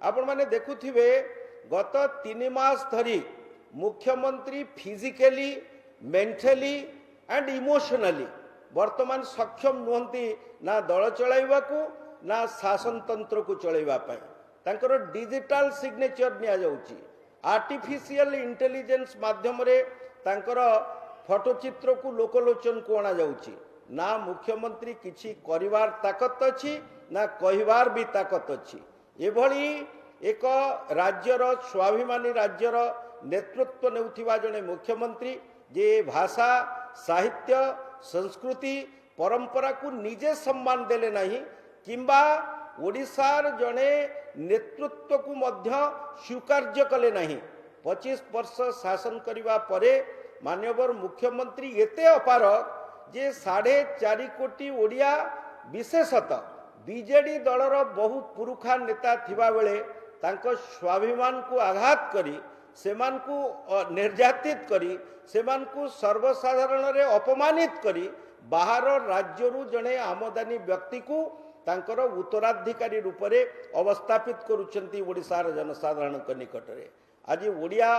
आपण माने देखुथिबे गत 3 मास धरी मुख्यमंत्री फिजिकली मेंटली एंड इमोशनली वर्तमान सक्षम नुहंती ना दल चलाइबाकू ना शासन तंत्र को चलाइबा पई तांकर डिजिटल सिग्नेचर निया जाउची आर्टिफिशियल इंटेलिजेंस माध्यम रे तांकर फोटोचित्र को लोकलोचन को अणा जाउची ना मुख्यमंत्री किछि करिवार ताकत अछि ना कहिवार भी ताकत अछि एभली एक राज्यर स्वाभिमानी राज्यर नेतृत्व नेउथिबा जने मुख्यमंत्री जे भाषा साहित्य संस्कृति परंपरा को निजे सम्मान देले नहीं किंबा ओडिशार जने नेतृत्व को मध्य स्वीकार्य कले नहीं 25 वर्ष शासन करिवा परे माननीय मुख्यमंत्री एते अपारक जे 4.5 कोटी ओडिया विशेषतः बीजेडी दलर बहु पुरुखा नेता थिबा बेले तांको स्वाभिमान को आघात करी सेमान को निर्यातित करी सेमान को सर्वसाधारण रे अपमानित करी बाहर राज्यरू जने आमदानी व्यक्ति को तांकर उत्तराधिकारी रूप में अवस्थापित करुचंती ओडिशार जनसाधारण निकट में आज ओडिया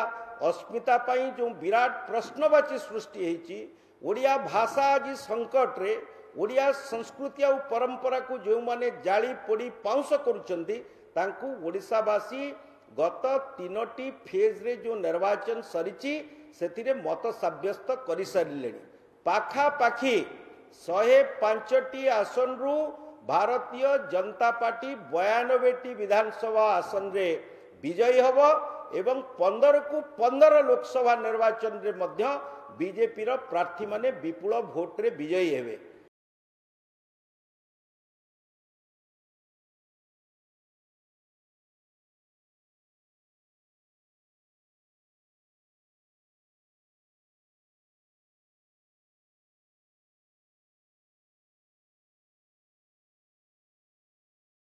अस्मिता पाई जो विराट प्रश्नवाची सृष्टि होती ओडिया भाषा आज संकट रे ओडिया संस्कृति और परंपरा को जो माने जाली पोड़ी पाउंस करुचंती तांकु ओडिशावासी गत 3टी फेज रे जो निर्वाचन सरीची सेतिरे मत साब्यस्त करि सारिलेनी पाखा पाखी 105टी आसन रु भारतीय जनता पार्टी 92टी विधानसभा आसन रे विजयी हब एवं 15 को 15 लोकसभा निर्वाचन रे मध्य बीजेपी रो प्रार्थी माने विपुल भोट रे विजयी हेबे।